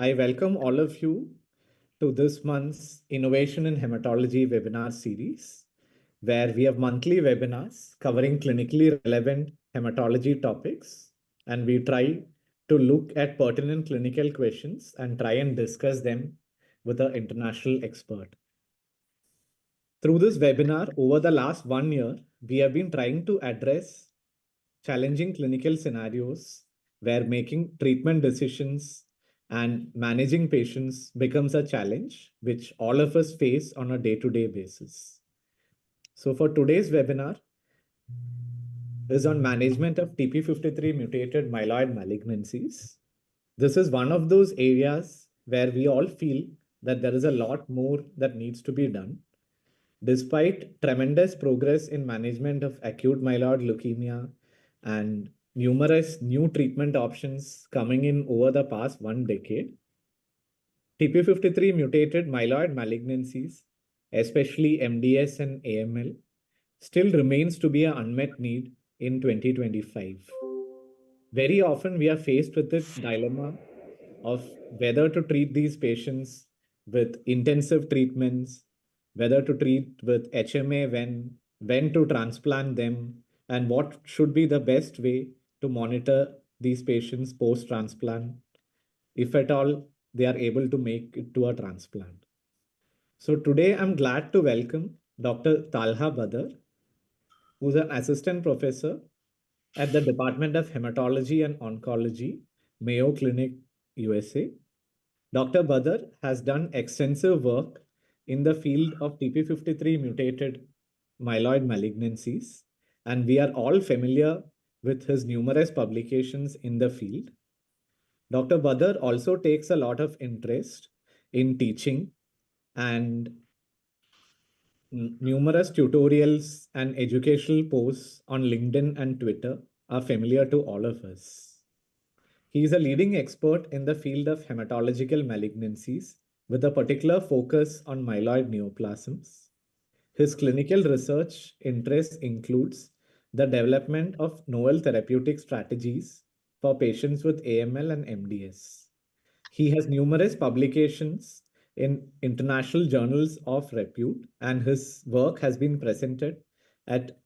I welcome all of you to this month's Innovation in Hematology webinar series, where we have monthly webinars covering clinically relevant hematology topics, and we try to look at pertinent clinical questions and try and discuss them with an international expert. Through this webinar, over the last 1 year, we have been trying to address challenging clinical scenarios where making treatment decisions and managing patients becomes a challenge which all of us face on a day-to-day basis. So for today's webinar is on management of TP53 mutated myeloid malignancies. This is one of those areas where we all feel that there is a lot more that needs to be done. Despite tremendous progress in management of acute myeloid leukemia and numerous new treatment options coming in over the past 1 decade, TP53 mutated myeloid malignancies, especially MDS and AML, still remains to be an unmet need in 2025. Very often we are faced with this dilemma of whether to treat these patients with intensive treatments, whether to treat with HMA when to transplant them, and what should be the best way to monitor these patients post-transplant, if at all they are able to make it to a transplant. So today I'm glad to welcome Dr. Talha Badr, who's an assistant professor at the Department of Hematology and Oncology, Mayo Clinic, USA. Dr. Badr has done extensive work in the field of TP53 mutated myeloid malignancies, and we are all familiar with his numerous publications in the field. Dr. Badr also takes a lot of interest in teaching, and numerous tutorials and educational posts on LinkedIn and Twitter are familiar to all of us. He is a leading expert in the field of hematological malignancies with a particular focus on myeloid neoplasms. His clinical research interests includes the development of novel therapeutic strategies for patients with AML and MDS. He has numerous publications in international journals of repute, and his work has been presented at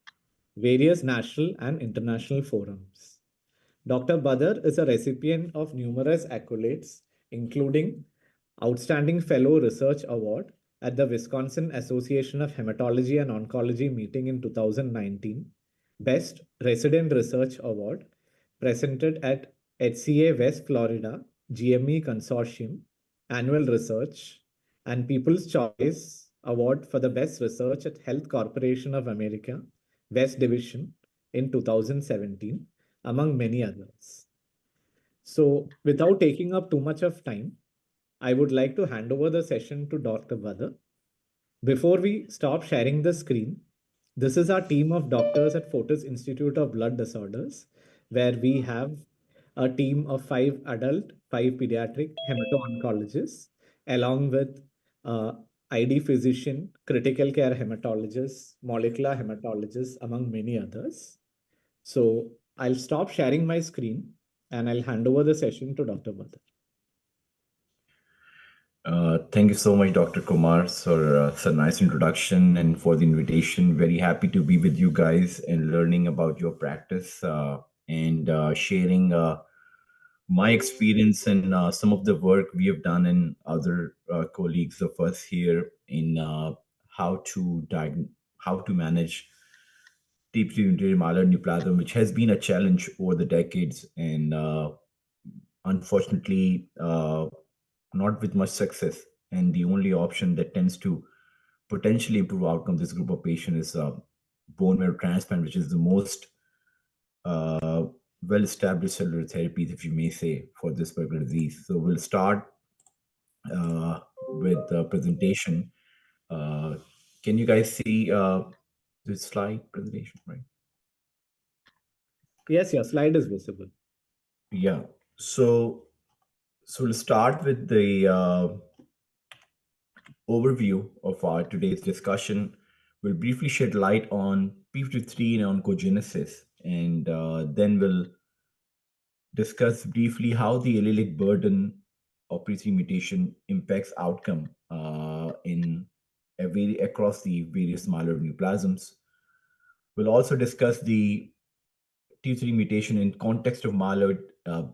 various national and international forums. Dr. Badr is a recipient of numerous accolades, including Outstanding Fellow Research Award at the Wisconsin Association of Hematology and Oncology meeting in 2019, Best Resident Research Award presented at HCA West Florida GME Consortium Annual Research, and People's Choice Award for the Best Research at Health Corporation of America West Division in 2017, among many others. So without taking up too much of time, I would like to hand over the session to Dr. Badr. Before we stop sharing the screen, this is our team of doctors at Fortis Institute of Blood Disorders, where we have a team of 5 adult, 5 pediatric hemato-oncologists, along with uh, ID physician, critical care hematologists, molecular hematologists, among many others. So I'll stop sharing my screen and I'll hand over the session to Dr. Badr. Thank you so much, Dr. Kumar, for such a nice introduction and for the invitation. Very happy to be with you guys and learning about your practice and sharing my experience and some of the work we have done and other colleagues of us here in how to manage deep mutated myeloid neoplasm, which has been a challenge over the decades and unfortunately not with much success. And the only option that tends to potentially improve outcome this group of patients is bone marrow transplant, which is the most well-established cellular therapies, if you may say, for this particular disease. So we'll start with the presentation. Can you guys see this slide presentation, right? Yes, your slide is visible. Yeah. So we'll start with the overview of our today's discussion. We'll briefly shed light on P53 and oncogenesis, and then we'll discuss briefly how the allelic burden of P3 mutation impacts outcome in across the various myeloid neoplasms. We'll also discuss the T3 mutation in context of myeloid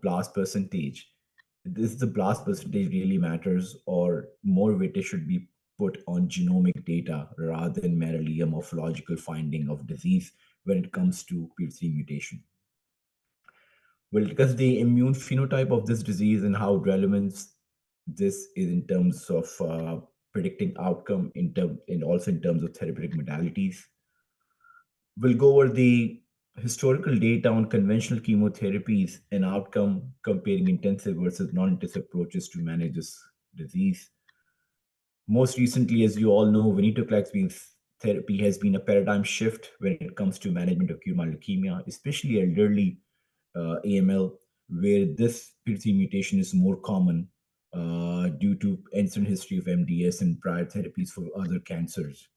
blast percentage. This the blast percentage really matters, or more weightage should be put on genomic data rather than merely a morphological finding of disease when it comes to P3 mutation. We'll discuss the immune phenotype of this disease and how relevant this is in terms of predicting outcome and also in terms of therapeutic modalities. We'll go over the historical data on conventional chemotherapies and outcome comparing intensive versus non-intensive approaches to manage this disease. Most recently, as you all know, venetoclax therapy has been a paradigm shift when it comes to management of acute myeloid leukemia, especially elderly AML, where this P3 mutation is more common due to ancient history of MDS and prior therapies for other cancers.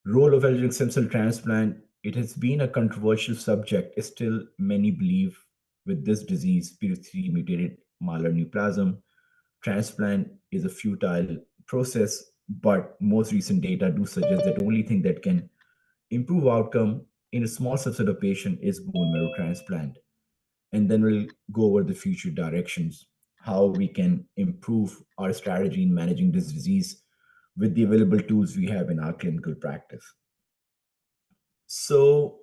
Role of allogeneic stem cell transplant, it has been a controversial subject. Still, many believe with this disease, P3 mutated myeloid neoplasm, transplant is a futile process, but most recent data do suggest that the only thing that can improve outcome in a small subset of patients is bone marrow transplant. And then we'll go over the future directions, how we can improve our strategy in managing this disease with the available tools we have in our clinical practice. So,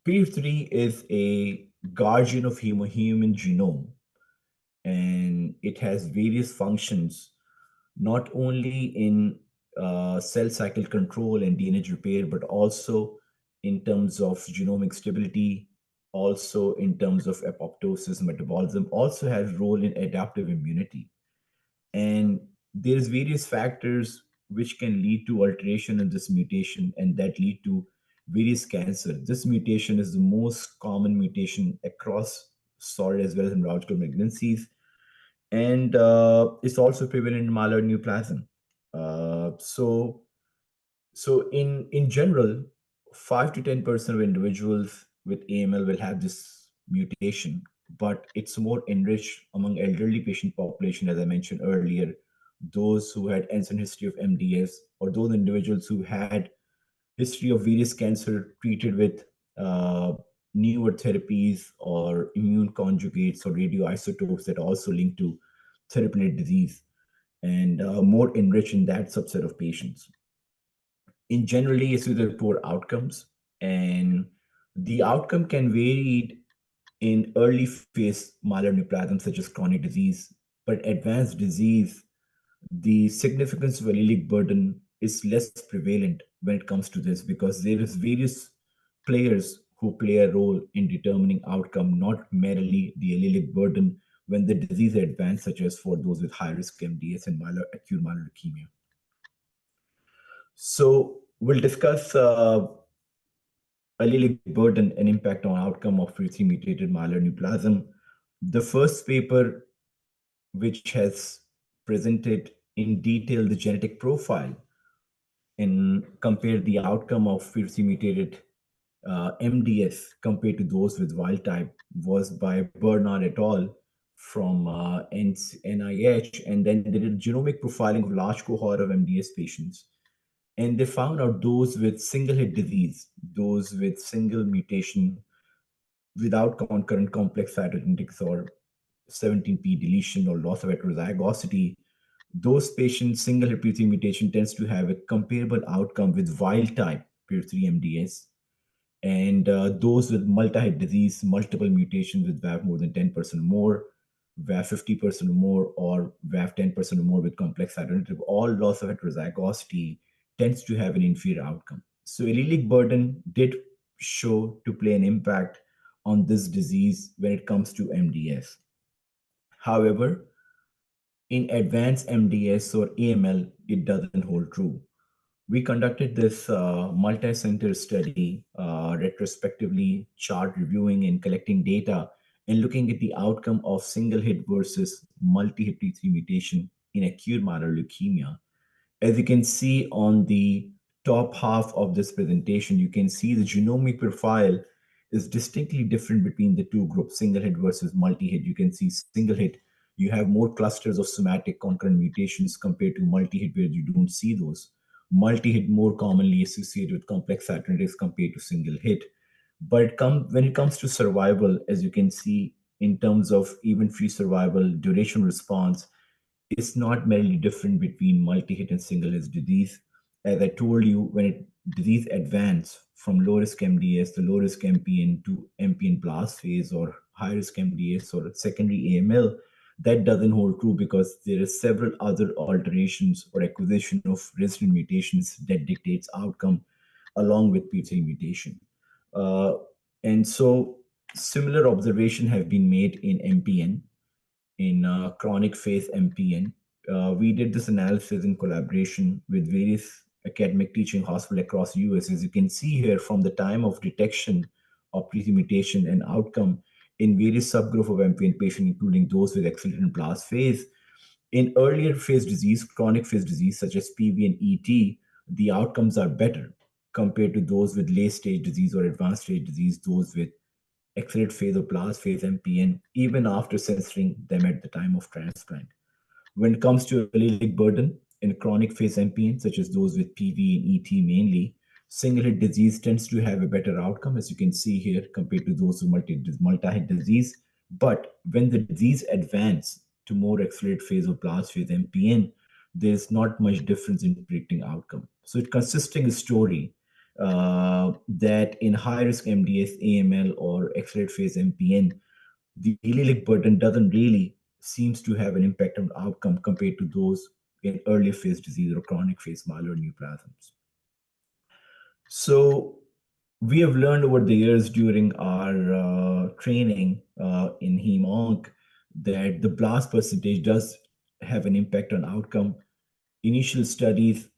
P3 is a guardian of human genome, and it has various functions, not only in cell cycle control and DNA repair, but also in terms of genomic stability, also in terms of apoptosis, metabolism, also has role in adaptive immunity. And there's various factors which can lead to alteration in this mutation and that lead to various cancer. This mutation is the most common mutation across solid as well as neurological malignancies, and it's also prevalent in myeloid neoplasm. So in general, 5 to 10% of individuals with AML will have this mutation, but it's more enriched among elderly patient population, as I mentioned earlier, those who had ancient history of MDS, or those individuals who had history of various cancer treated with uh, newer therapies or immune conjugates or radioisotopes that also link to therapeutic disease, and more enriched in that subset of patients. In generally, it's with the poor outcomes, and the outcome can vary in early phase myeloneoplasm, such as chronic disease, but advanced disease, the significance of allelic burden is less prevalent when it comes to this, because there is various players who play a role in determining outcome, not merely the allelic burden when the disease is advanced, such as for those with high risk MDS and acute myeloid leukemia. So we'll discuss allelic burden and impact on outcome of P3 mutated myeloid neoplasm. The first paper, which has presented in detail the genetic profile and compared the outcome of P3 mutated MDS compared to those with wild type, was by Bernard et al. From NIH, and then they did genomic profiling of large cohort of MDS patients, and they found out those with single hit disease, those with single mutation without concurrent complex cytogenetics or 17p deletion or loss of heterozygosity, those patients, single hit P3 mutation tends to have a comparable outcome with wild type P3 MDS. And those with multi-hit disease, multiple mutations with VAV more than 10% or more, VAV 50% or more, or VAV 10% or more with complex cytogenetic, all loss of heterozygosity tends to have an inferior outcome. So allelic burden did show to play an impact on this disease when it comes to MDS. However, in advanced MDS or AML, it doesn't hold true. We conducted this multi-center study, retrospectively chart reviewing and collecting data and looking at the outcome of single hit versus multi-hit T3 mutation in acute myeloid leukemia. As you can see on the top half of this presentation, you can see the genomic profile is distinctly different between the two groups, single hit versus multi-hit. You can see single hit You have more clusters of somatic concurrent mutations compared to multi-hit where you don't see those. Multi-hit more commonly associated with complex cybernetics compared to single hit. But when it comes to survival, as you can see, in terms of event-free survival, duration response, it's not merely different between multi-hit and single-hit disease. As I told you, when disease advance from low-risk MDS to low-risk MPN to MPN blast phase or high-risk MDS or secondary AML, that doesn't hold true because there are several other alterations or acquisition of resident mutations that dictates outcome along with P3 mutation. Uh, and so similar observation have been made in MPN, in chronic phase MPN. We did this analysis in collaboration with various academic teaching hospitals across the US. As you can see here, from the time of detection of pre-mutation and outcome in various subgroup of MPN patients, including those with accelerated blast phase. In earlier phase disease, chronic phase disease, such as PV and ET, the outcomes are better compared to those with late stage disease or advanced stage disease, those with accelerated phase or blast phase MPN, even after censoring them at the time of transplant. When it comes to allelic burden in chronic phase MPN, such as those with PV and ET mainly, single hit disease tends to have a better outcome, as you can see here, compared to those with multi-hit disease. But when the disease advance to more accelerated phase or blast phase MPN, there's not much difference in predicting outcome. So it's consisting a story that in high risk MDS, AML, or accelerated phase MPN, the allelic burden doesn't really seems to have an impact on outcome compared to those in early phase disease or chronic phase myeloid neoplasms. So we have learned over the years during our training in Hem-Onc that the blast percentage does have an impact on outcome. Initial studies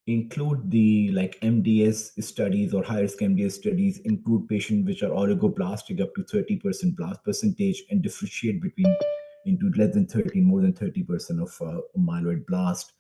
include the like MDS studies or high risk MDS studies include patients which are oligoblastic up to 30% blast percentage and differentiate between into less than 30, more than 30% of myeloid blast.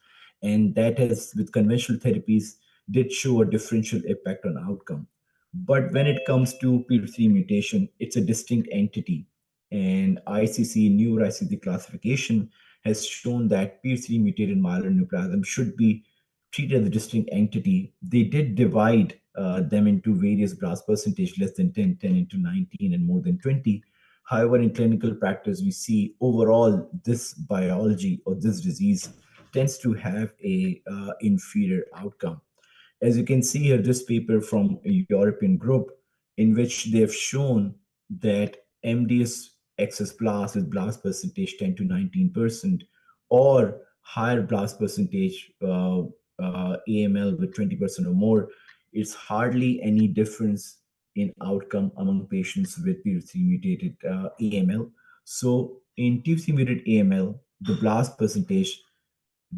And that has, with conventional therapies, did show a differential impact on outcome. But when it comes to P3 mutation, it's a distinct entity. And ICC, new ICC classification, has shown that P3 mutated myeloid neoplasm should be treated as a distinct entity. They did divide them into various blast percentage, less than 10, 10 into 19, and more than 20. However, in clinical practice, we see overall this biology or this disease tends to have a inferior outcome. As you can see here, this paper from a European group in which they have shown that MDS excess blast with blast percentage 10 to 19%, or higher blast percentage AML with 20% or more, it's hardly any difference in outcome among patients with P53 mutated AML. So in P53 mutated AML, the blast percentage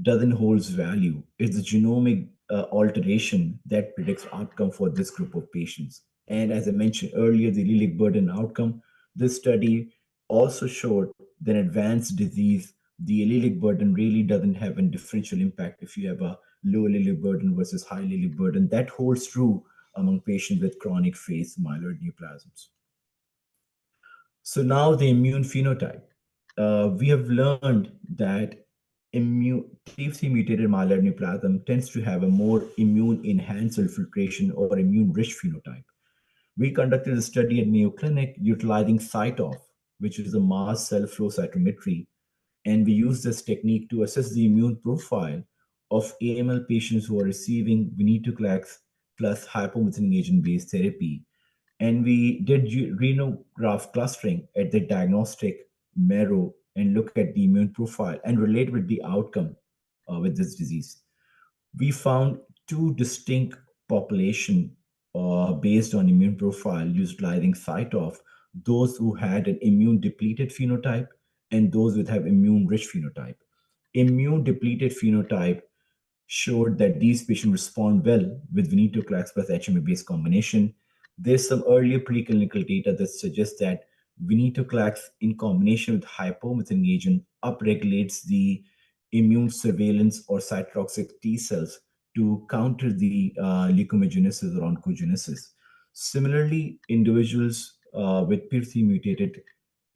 doesn't hold value. It's the genomic alteration that predicts outcome for this group of patients. And as I mentioned earlier, the allelic burden outcome, this study also showed that advanced disease, the allelic burden really doesn't have a differential impact if you have a low allelic burden versus high allelic burden. That holds true among patients with chronic phase myeloid neoplasms. So now the immune phenotype. We have learned that TFC mutated myeloid neoplasm tends to have a more immune enhanced infiltration or immune rich phenotype. We conducted a study at Mayo Clinic utilizing CyTOF, which is a mass cell flow cytometry, and we used this technique to assess the immune profile of AML patients who are receiving venetoclax plus hypomethylating agent-based therapy. And we did renograph clustering at the diagnostic marrow and look at the immune profile and relate with the outcome with this disease. We found two distinct population based on immune profile utilizing CyTOF, those who had an immune depleted phenotype and those with have immune rich phenotype. Immune depleted phenotype showed that these patients respond well with venetoclax plus HMA-based combination. There's some earlier preclinical data that suggests that venetoclax in combination with hypomethylating agent upregulates the immune surveillance or cytotoxic T cells to counter the leukogenesis or oncogenesis. Similarly, individuals with PIR3 mutated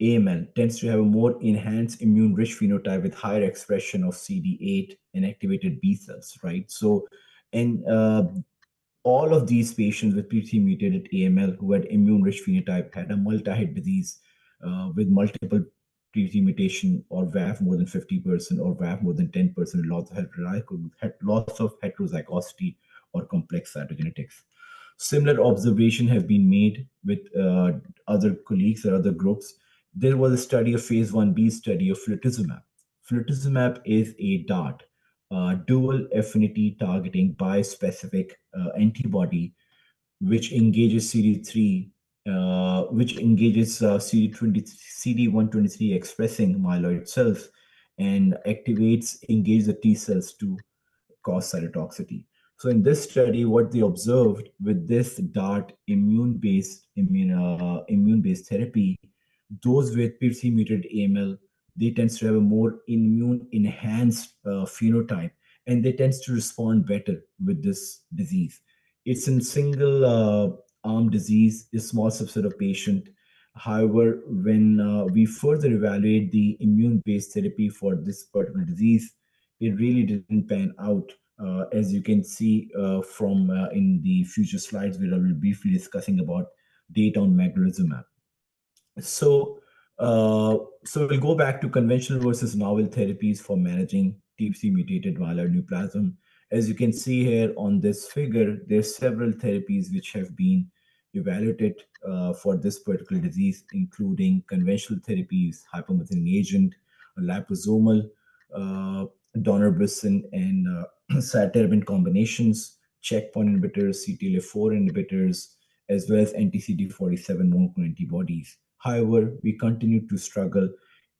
AML tends to have a more enhanced immune-rich phenotype with higher expression of CD8 and activated B cells, right? So, and all of these patients with P3 mutated AML who had immune-rich phenotype had a multi-hit disease with multiple P3 mutation or VAF more than 50% or VAF more than 10%, loss of heterozygosity or complex cytogenetics. Similar observation have been made with other colleagues or other groups. There was a study, a phase 1b study of flutizumab. Flutizumab is a DART, dual affinity targeting bispecific antibody, which engages CD3, which engages CD123 expressing myeloid cells and engages the T cells to cause cytotoxicity. So in this study, what they observed with this DART immune-based therapy, those with PIRC mutated AML, they tend to have a more immune enhanced phenotype, and they tend to respond better with this disease. It's a single arm disease, a small subset of patient. However, when we further evaluate the immune-based therapy for this particular disease, it really didn't pan out. As you can see from in the future slides, where I will be briefly discussing about data on magrolimab. So, so we'll go back to conventional versus novel therapies for managing TFC mutated myeloid neoplasm. As you can see here on this figure, there's several therapies which have been evaluated for this particular disease, including conventional therapies, hypomethylating agent, liposomal, uh, daunorubicin, and cytarabine combinations, checkpoint inhibitors, CTLA4 inhibitors, as well as anti-CD47 monoclonal antibodies. However, we continue to struggle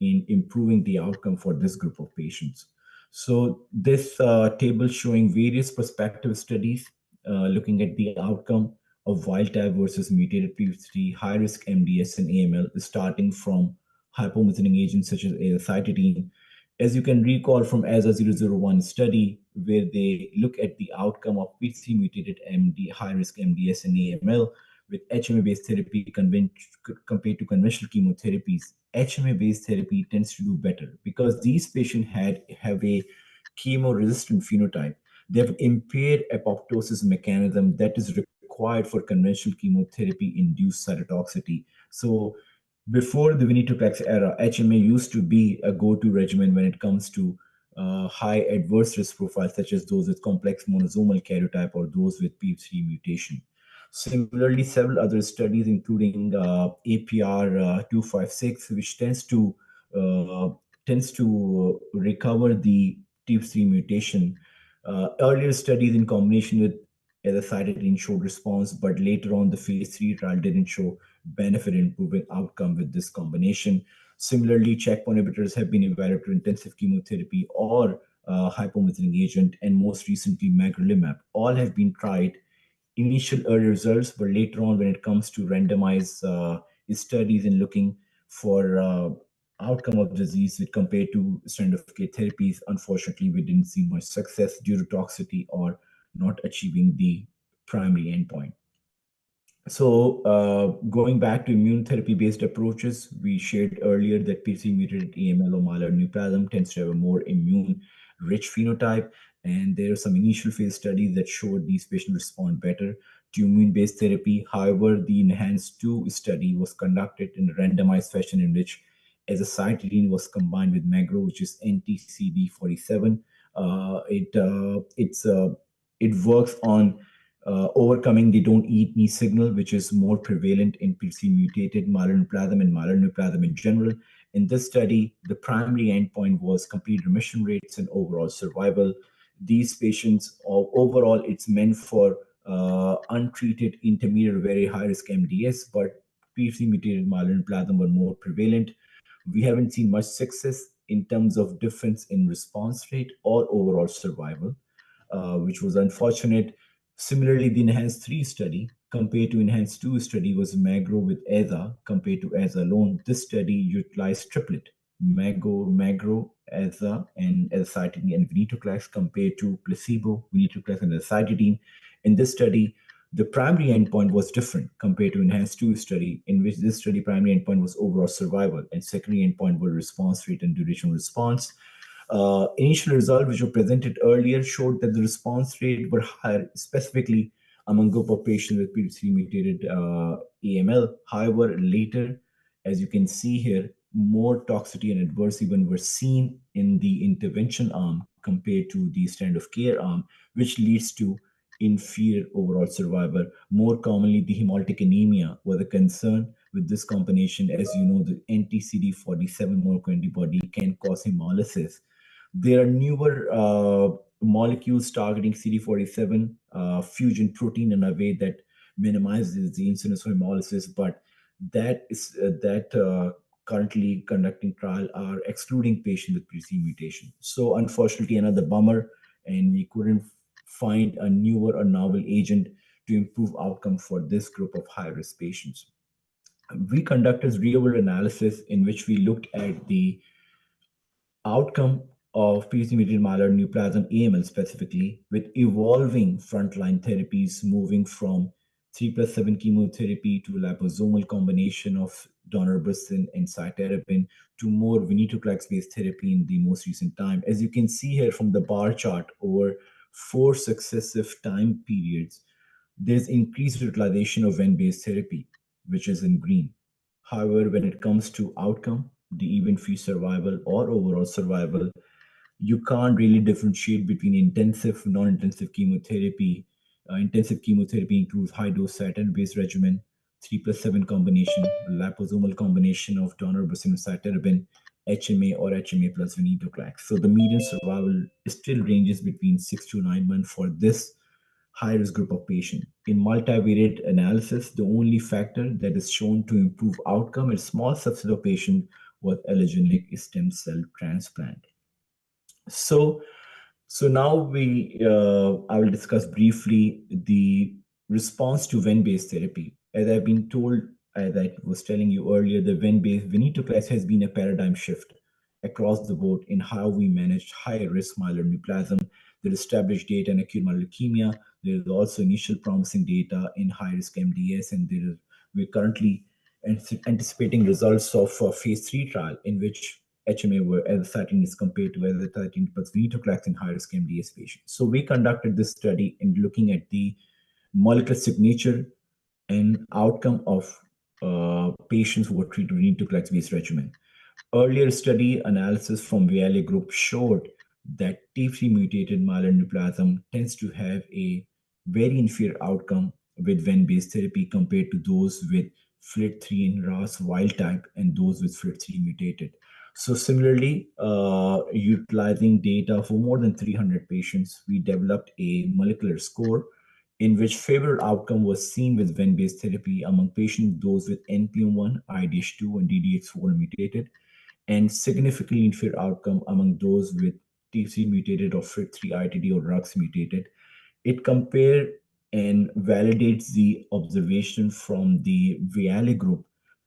in improving the outcome for this group of patients. So this table showing various prospective studies looking at the outcome of wild type versus mutated P3 high risk MDS and AML, starting from hypomethylating agents such as azacitidine. As you can recall from AZA001 study, where they look at the outcome of P3 mutated high risk MDS and AML with HMA-based therapy compared to conventional chemotherapies, HMA-based therapy tends to do better because these patients have a chemo-resistant phenotype. They have impaired apoptosis mechanism that is required for conventional chemotherapy-induced cytotoxicity. So before the venetoclax era, HMA used to be a go-to regimen when it comes to high adverse risk profiles, such as those with complex monosomal karyotype or those with P3 mutation. Similarly, several other studies, including APR 256, which uh, tends to recover the TIP3 mutation. Earlier studies in combination with azacitidine showed response, but later on the phase 3 trial didn't show benefit in improving outcome with this combination. Similarly, checkpoint inhibitors have been evaluated for intensive chemotherapy or hypomethylating agent, and most recently magrolimab. All have been tried initial early results, but later on, when it comes to randomized studies and looking for outcome of disease with compared to standard of care therapies, unfortunately, we didn't see much success due to toxicity or not achieving the primary endpoint. So, going back to immunotherapy-based approaches, we shared earlier that PC-mutated AML or myeloid neoplasm tends to have a more immune-rich phenotype, and there are some initial phase studies that showed these patients respond better to immune-based therapy. However, the ENHANCE 2 study was conducted in a randomized fashion in which azacitidine was combined with magro, which is anti-CD47. It works on overcoming the don't eat me signal, which is more prevalent in PC mutated myeloneoplasm and myeloneoplasm in general. In this study, the primary endpoint was complete remission rates and overall survival. These patients, overall, it's meant for untreated intermediate or very high risk MDS, but PC mutated myeloneoplasm were more prevalent. We haven't seen much success in terms of difference in response rate or overall survival, which was unfortunate. Similarly, the Enhance 3 study compared to Enhance 2 study was magro with AZA compared to AZA alone. This study utilized triplet, magro, AZA, and azacitidine and venetoclax compared to placebo, venetoclax, and azacitidine. In this study, The primary endpoint was different compared to Enhanced 2 study, in which this study primary endpoint was overall survival and secondary endpoint were response rate and duration of response. Initial results, which were presented earlier, showed that the response rate were higher, specifically among group of patients with previously mutated AML. However, later, as you can see here, more toxicity and adverse events were seen in the intervention arm compared to the standard of care arm, which leads to inferior overall survival. More commonly, the hemolytic anemia was a concern with this combination. As you know, the anti-CD47 monoclonal antibody can cause hemolysis. There are newer molecules targeting CD47 fusion protein in a way that minimizes the incidence of hemolysis, but that currently conducting trial are excluding patients with PC mutation. So unfortunately, another bummer, and we couldn't find a newer or novel agent to improve outcome for this group of high-risk patients. We conducted real-world analysis in which we looked at the outcome of PC-mediated myeloid neoplasm AML specifically, with evolving frontline therapies moving from 3 plus 7 chemotherapy to liposomal combination of daunorubicin and cytarabine to more venetoclax-based therapy in the most recent time. As you can see here from the bar chart, over 4 successive time periods, there's increased utilization of ven-based therapy, which is in green. However, when it comes to outcome, the event-free survival or overall survival, you can't really differentiate between intensive, non-intensive chemotherapy. Intensive chemotherapy includes high-dose cytarabine-based regimen, 3 plus 7 combination, liposomal combination of daunorubicin and cytarabine, HMA or HMA plus venetoclax. So the median survival still ranges between 6 to 9 months for this high-risk group of patients. In multivariate analysis, the only factor that is shown to improve outcome in small subset of patients was allogeneic stem cell transplant. So, so now I will discuss briefly the response to ven-based therapy. As I've been told, as I was telling you earlier, the ven-based venetoclax has been a paradigm shift across the board in how we manage high-risk myeloid neoplasm. There is established data in acute myeloid leukemia. There is also initial promising data in high-risk MDS, and we're currently anticipating results of a phase 3 trial in which HMA were azacitidine is compared to azacitidine plus venetoclax in high-risk MDS patients. So we conducted this study in looking at the molecular signature and outcome of patients who were treated with venetoclax-based regimen. Earlier study analysis from Viale group showed that T3 mutated myeloneoplasm tends to have a very inferior outcome with ven-based therapy compared to those with FLT3 and RAS wild type and those with FLT3 mutated. So similarly, utilizing data for more than 300 patients, we developed a molecular score in which favorable outcome was seen with ven-based therapy among patients those with NPM1, IDH2, and DDX4 mutated, and significantly inferior outcome among those with TC mutated or FLT3 ITD or RUX mutated. It compared and validates the observation from the Viale group,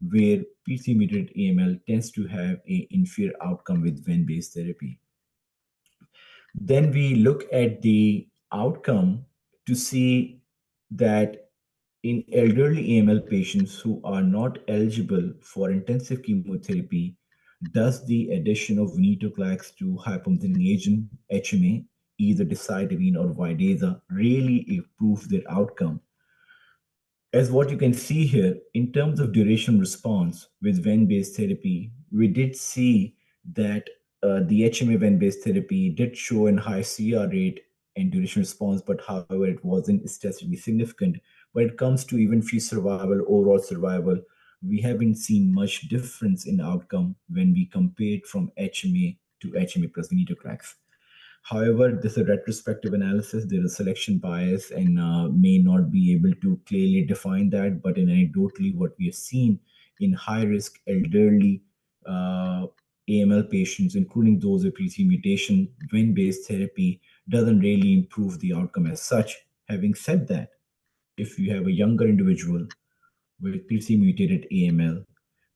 where PC mutated AML tends to have an inferior outcome with ven-based therapy. Then we look at the outcome to see that in elderly AML patients who are not eligible for intensive chemotherapy, does the addition of venetoclax to hypomethylating agent HMA, either decitabine or Vidasa, really improve their outcome? As what you can see here, in terms of duration response with ven-based therapy, we did see that the HMA ven-based therapy did show a high CR rate and duration response, but however, it wasn't statistically significant. When it comes to event-free survival, overall survival, we haven't seen much difference in outcome when we compared from HMA to HMA plus venetoclax. However, this is a retrospective analysis. There is selection bias and may not be able to clearly define that. But in anecdotally, what we have seen in high-risk elderly AML patients, including those with PC mutation, ven-based therapy doesn't really improve the outcome as such. Having said that, if you have a younger individual with PC mutated AML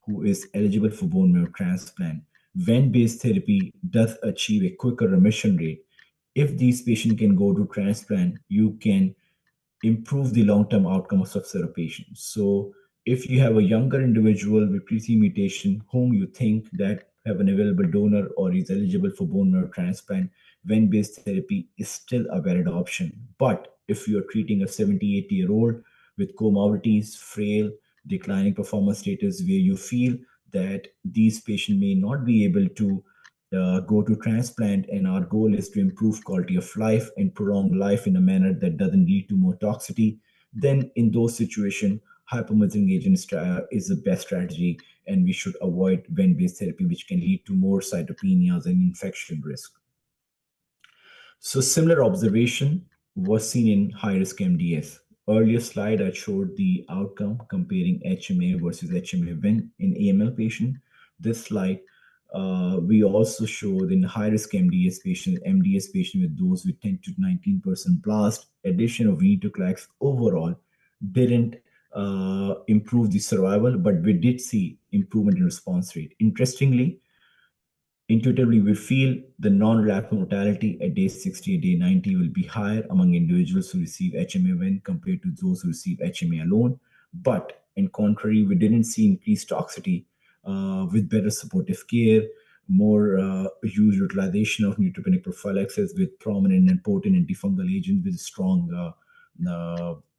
who is eligible for bone marrow transplant, ven-based therapy does achieve a quicker remission rate. If these patients can go to transplant, you can improve the long-term outcome of subset of patients. So if you have a younger individual with pre mutation whom you think that have an available donor or is eligible for bone marrow transplant, vein-based therapy is still a valid option. But if you're treating a 70, 80-year-old with comorbidities, frail, declining performance status, where you feel that these patients may not be able to go to transplant, and our goal is to improve quality of life and prolong life in a manner that doesn't lead to more toxicity, then in those situations, hypomethylating agent is the best strategy, and we should avoid vein-based therapy, which can lead to more cytopenias and infection risk. So similar observation was seen in high-risk MDS. Earlier slide, I showed the outcome comparing HMA versus HMA-VEN in AML patient. This slide, we also showed in high-risk MDS patient with those with 10 to 19% blast, addition of venetoclax overall didn't improve the survival, but we did see improvement in response rate. Interestingly, intuitively, we feel the non-relapse mortality at day 60 and day 90 will be higher among individuals who receive HMA-VEN compared to those who receive HMA alone. But in contrary, we didn't see increased toxicity with better supportive care, more utilization of neutropenic prophylaxis with prominent and potent antifungal agents with strong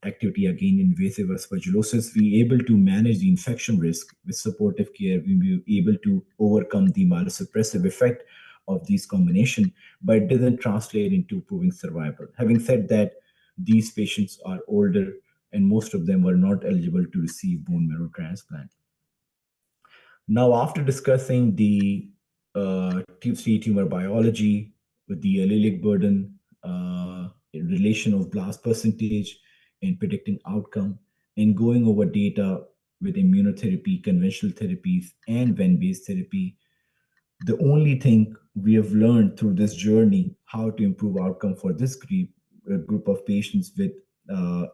activity against invasive aspergillosis. We able to manage the infection risk with supportive care. We be able to overcome the myelosuppressive effect of these combination, but it doesn't translate into improving survival. Having said that, these patients are older and most of them were not eligible to receive bone marrow transplant. Now, after discussing the tube tumor biology with the allelic burden, relation of blast percentage, and predicting outcome, and going over data with immunotherapy, conventional therapies, and vein-based therapy, the only thing we have learned through this journey how to improve outcome for this group of patients with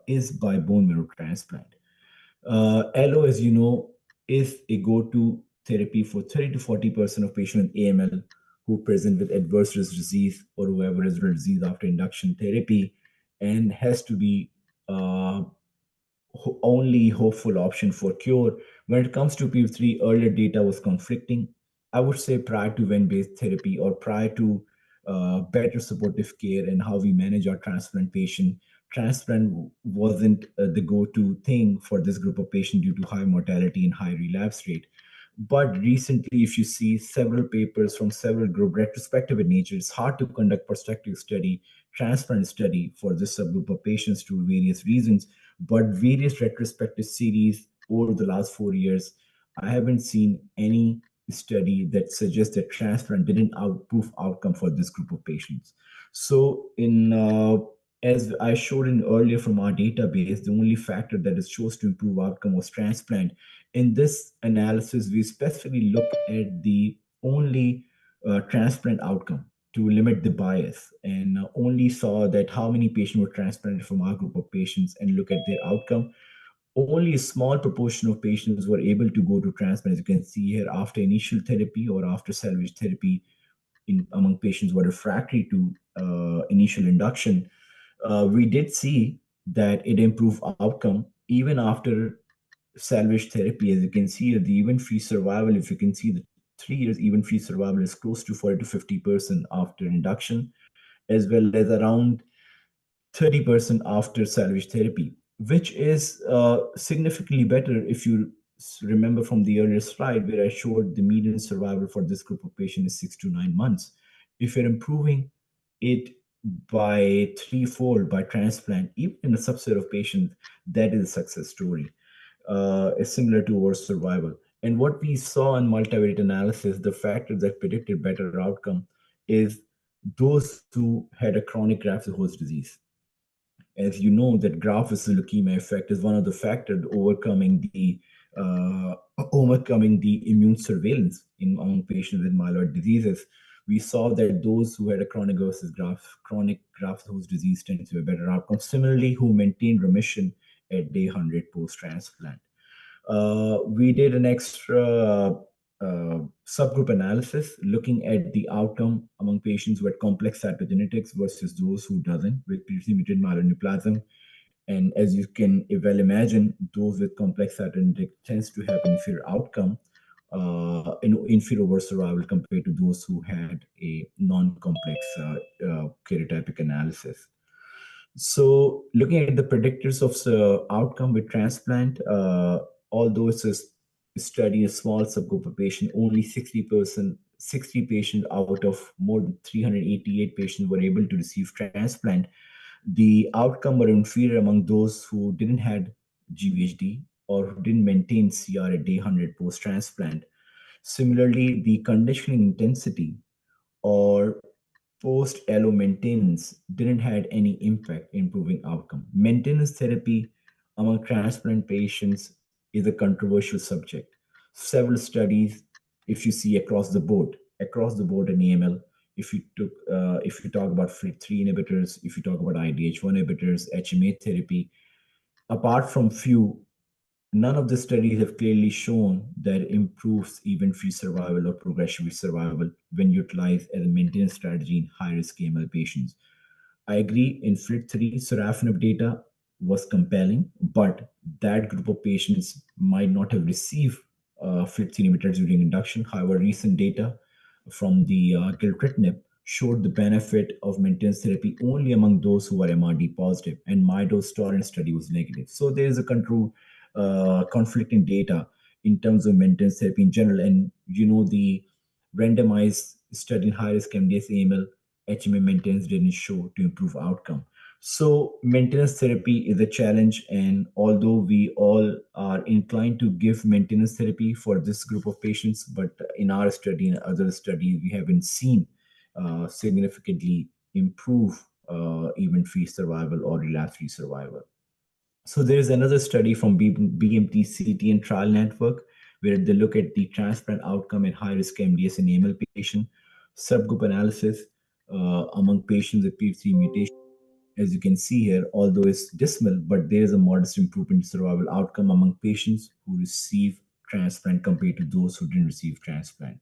is by bone marrow transplant. LO, as you know, is a go-to therapy for 30 to 40% of patients with AML who present with adverse risk disease or who have residual disease after induction therapy, and has to be only hopeful option for cure. When it comes to PIV3, earlier data was conflicting. I would say prior to vein-based therapy or prior to better supportive care and how we manage our transplant patient, transplant wasn't the go-to thing for this group of patients due to high mortality and high relapse rate. But recently, if you see several papers from several group retrospective in nature, it's hard to conduct prospective study, transplant study for this subgroup of patients to various reasons. But various retrospective series over the last 4 years, I haven't seen any study that suggests that transplant didn't improve outcome for this group of patients. So in as I showed in earlier from our database, the only factor that is chose to improve outcome was transplant. In this analysis, we specifically look at the only transplant outcome to limit the bias, and only saw that how many patients were transplanted from our group of patients and look at their outcome. Only a small proportion of patients were able to go to transplant, as you can see here, after initial therapy or after salvage therapy in among patients who were refractory to initial induction. We did see that it improved outcome even after salvage therapy. As you can see here, the event-free survival, if you can see the 3 years event-free survival is close to 40 to 50% after induction, as well as around 30% after salvage therapy, which is significantly better if you remember from the earlier slide where I showed the median survival for this group of patients is 6 to 9 months. If you're improving it by threefold by transplant, even in a subset of patients, that is a success story. Is similar to overall survival. And what we saw in multivariate analysis, the factor that predicted better outcome is those who had a chronic graft-versus-host disease. As you know, that graft-versus leukemia effect is one of the factors overcoming the immune surveillance in among patients with myeloid diseases. We saw that those who had a chronic graft-versus-host disease tend to have better outcome. Similarly, who maintained remission at day 100 post-transplant. We did an extra subgroup analysis looking at the outcome among patients who had complex cytogenetics versus those who doesn't with previously mutated myeloneoplasm. And as you can well imagine, those with complex cytogenetic tends to have inferior outcome, inferior overall survival compared to those who had a non-complex karyotypic analysis. So, looking at the predictors of outcome with transplant, although it's a study, a small subgroup of patients, only 60 patients out of more than 388 patients were able to receive transplant. The outcome were inferior among those who didn't had GVHD or who didn't maintain CR at day 100 post-transplant. Similarly, the conditioning intensity or post allo maintenance didn't had any impact in improving outcome. Maintenance therapy among transplant patients is a controversial subject. Several studies, if you see across the board in AML, if you talk about FLT3 inhibitors, if you talk about IDH1 inhibitors, HMA therapy, apart from few, none of the studies have clearly shown that it improves event-free survival or progression-free survival when utilized as a maintenance strategy in high-risk AML patients. I agree in FLT3, sorafenib data was compelling, but that group of patients might not have received FLT3 inhibitors during induction. However, recent data from the gilteritinib showed the benefit of maintenance therapy only among those who are MRD positive, and my dose tolerance study was negative. So there is a control conflicting data in terms of maintenance therapy in general, and the randomized study in high risk MDS AML HMA maintenance didn't show to improve outcome. So maintenance therapy is a challenge, and although we all are inclined to give maintenance therapy for this group of patients, but in our study and other studies, we haven't seen significantly improve event-free survival or relapse-free survival. So there is another study from BMT CT and Trial Network where they look at the transplant outcome in high-risk MDS and AML patient subgroup analysis among patients with P3 mutation. As you can see here, although it's dismal, but there is a modest improvement in survival outcome among patients who receive transplant compared to those who didn't receive transplant.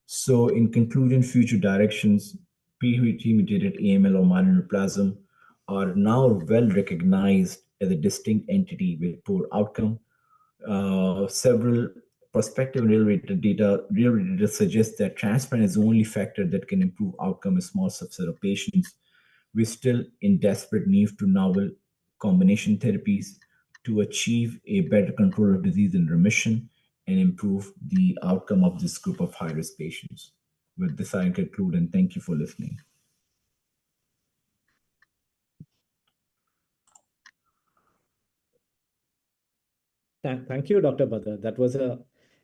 So, in conclusion, future directions, P3 mutated AML or myeloneoplasm are now well recognized as a distinct entity with poor outcome. Several prospective real-world data suggests that transplant is the only factor that can improve outcome in a small subset of patients. We're still in desperate need to novel combination therapies to achieve a better control of disease and remission and improve the outcome of this group of high-risk patients. With this, I conclude and thank you for listening. Thank you, Dr. Badar. That was a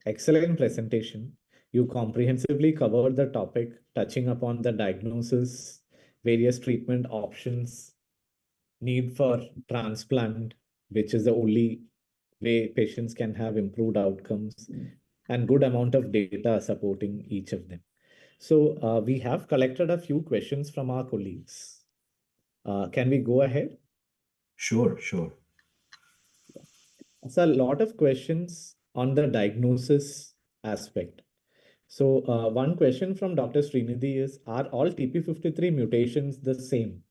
excellent presentation. You comprehensively covered the topic, touching upon the diagnosis, various treatment options, need for transplant, which is the only way patients can have improved outcomes, and good amount of data supporting each of them. So we have collected a few questions from our colleagues. Can we go ahead? Sure, sure. So a lot of questions on the diagnosis aspect. So one question from Dr. Srinidhi is, are all TP53 mutations the same?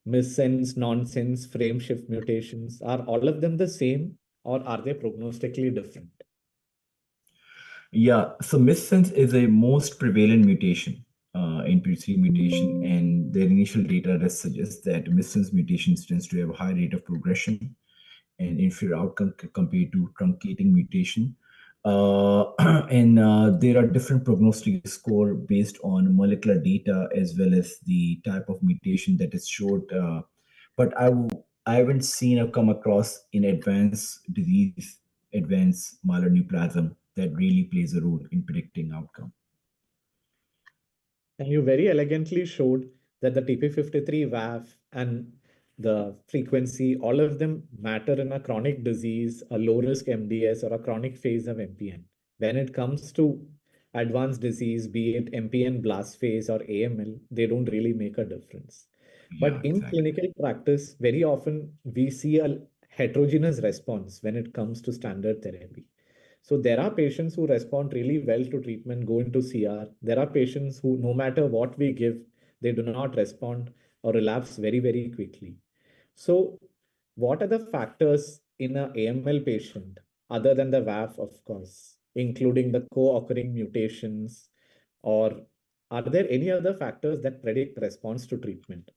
Missense, nonsense, frame shift mutations, are all of them the same or are they prognostically different? Yeah, so missense is a most prevalent mutation in P3 mutation, and their initial data does suggest that missense mutations tends to have a high rate of progression and inferior outcome compared to truncating mutation. And there are different prognostic score based on molecular data as well as the type of mutation that is showed. But I haven't seen or come across in advanced disease, advanced myeloneoplasm that really plays a role in predicting outcome. And you very elegantly showed that the TP53 VAF and the frequency, all of them matter in a chronic disease, a low risk MDS, or a chronic phase of MPN. When it comes to advanced disease, be it MPN blast phase or AML, they don't really make a difference. Yeah, But in exactly. clinical practice, very often we see a heterogeneous response when it comes to standard therapy. So there are patients who respond really well to treatment, go into CR. There are patients who, no matter what we give, they do not respond or relapse very, very quickly. So What are the factors in a AML patient other than the VAF, of course, including the co-occurring mutations, or are there any other factors that predict response to treatment?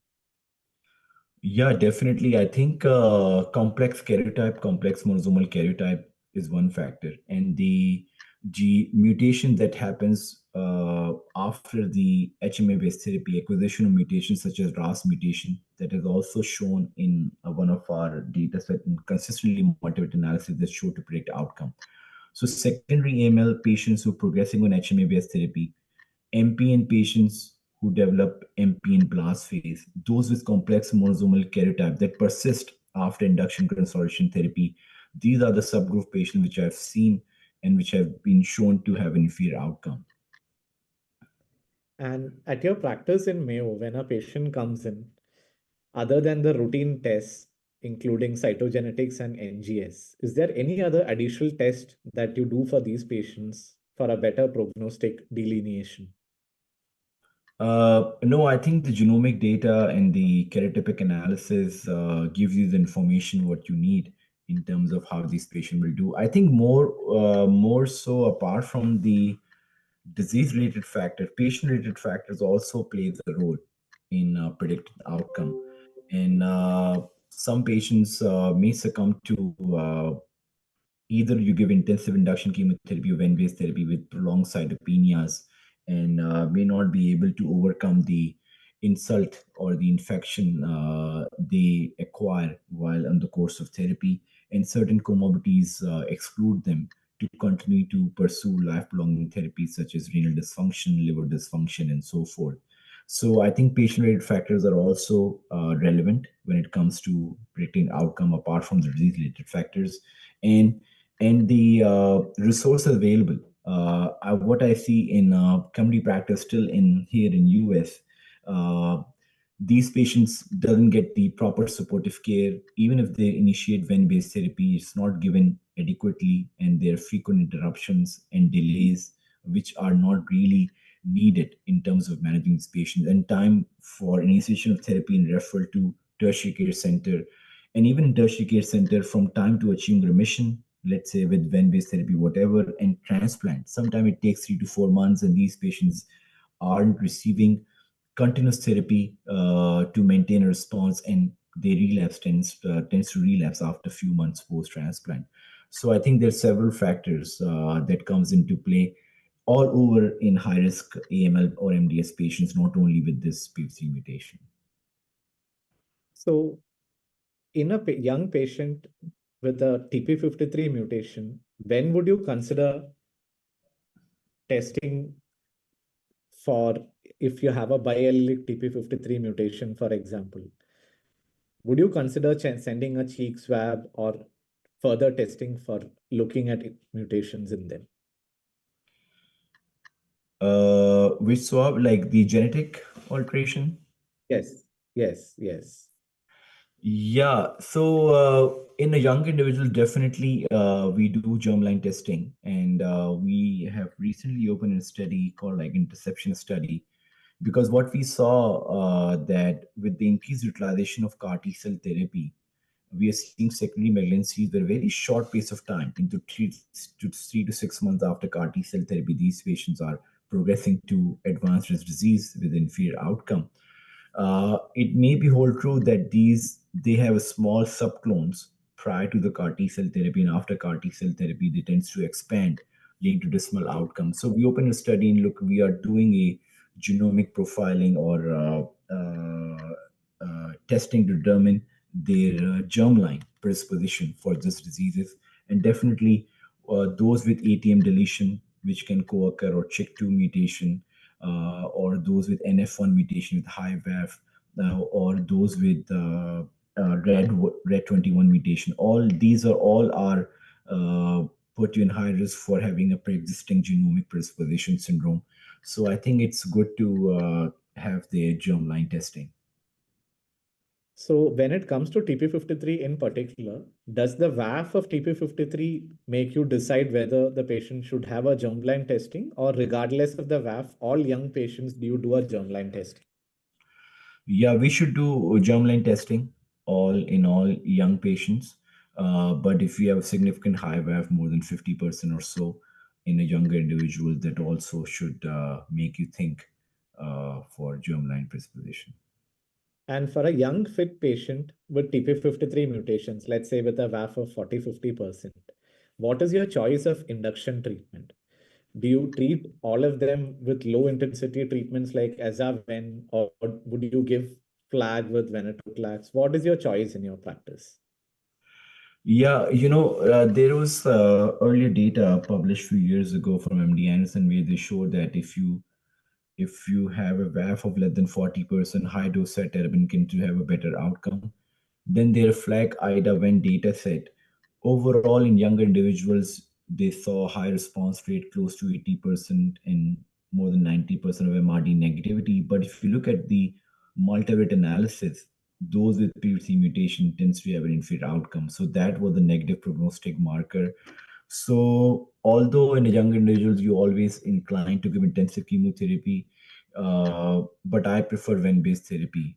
Yeah, definitely. I think complex karyotype, complex monosomal karyotype is one factor, and the G mutation that happens after the HMA-based therapy, acquisition of mutations such as RAS mutation, that is also shown in one of our data set and consistently motivated analysis that show to predict outcome. So secondary AML patients who are progressing on HMA-based therapy, MPN patients who develop MPN blast phase, those with complex monosomal karyotype that persist after induction consolidation therapy, these are the subgroup patients which I've seen and which have been shown to have an inferior outcome. And at your practice in Mayo, when a patient comes in, other than the routine tests, including cytogenetics and NGS, is there any other additional test that you do for these patients for a better prognostic delineation? No, I think the genomic data and the karyotypic analysis gives you the information what you need in terms of how these patients will do. I think more so apart from the disease-related factor, patient-related factors also plays a role in predicting outcome. And some patients may succumb to either you give intensive induction chemotherapy or ven-based therapy with prolonged cytopenias and may not be able to overcome the insult or the infection they acquire while on the course of therapy, and certain comorbidities exclude them to continue to pursue life-prolonging therapies such as renal dysfunction, liver dysfunction, and so forth. So I think patient-related factors are also relevant when it comes to predicting outcome apart from the disease-related factors. And the resources available. What I see in community practice still in here in US, uh, these patients doesn't get the proper supportive care. Even if they initiate ven-based therapy, it's not given adequately, and there are frequent interruptions and delays, which are not really needed in terms of managing these patients. And time for initiation of therapy and referral to tertiary care center, and even in tertiary care center, from time to achieving remission, let's say with ven-based therapy, whatever, and transplant. Sometimes it takes 3 to 4 months, and these patients aren't receiving continuous therapy to maintain a response, and they tends to relapse after a few months post transplant. So I think there's several factors that comes into play all over in high risk AML or MDS patients, not only with this PIK3 mutation. So, in a young patient with a TP53 mutation, when would you consider testing for, if you have a biallelic TP53 mutation, for example? Would you consider sending a cheek swab or further testing for looking at mutations in them? Which swab, like the genetic alteration? Yes, yes, yes. Yeah, so in a young individual, definitely we do germline testing, and we have recently opened a study called like interception study, because what we saw that with the increased utilization of CAR T cell therapy, we are seeing secondary malignancies with a very short pace of time, into 3 to 6 months after CAR T cell therapy, these patients are progressing to advanced risk disease with inferior outcome. It may be hold true that they have a small subclones prior to the CAR T cell therapy, and after CAR T cell therapy, they tends to expand, leading to dismal outcomes. So we open a study and look, we are doing a genomic profiling or testing to determine their germline predisposition for these diseases, and definitely those with ATM deletion, which can co-occur, or CHIK2 mutation, or those with NF1 mutation with high VAF, or those with RED21 mutation. All these are all are put you in high risk for having a pre-existing genomic predisposition syndrome. So I think it's good to have the germline testing. So when it comes to TP53 in particular, does the VAF of TP53 make you decide whether the patient should have a germline testing, or regardless of the VAF, all young patients, do you do a germline testing? Yeah, we should do germline testing. all young patients. But if you have a significant high VAF, more than 50% or so in a younger individual, that also should make you think for germline predisposition. And for a young fit patient with TP53 mutations, let's say with a VAF of 40-50%, what is your choice of induction treatment? Do you treat all of them with low intensity treatments like azaven, or would you give flag with venetoclax? What is your choice in your practice? Yeah, there was earlier data published a few years ago from MD Anderson where they showed that if you have a VAF of less than 40%, high dose cytarabine can to have a better outcome. Then their flag ida when data set overall in younger individuals they saw high response rate close to 80% and more than 90% of MRD negativity. But if you look at the multivariate analysis, those with PVC mutation tends to have an inferior outcome. So that was the negative prognostic marker. So although in a young individuals you always inclined to give intensive chemotherapy, but I prefer Ven-based therapy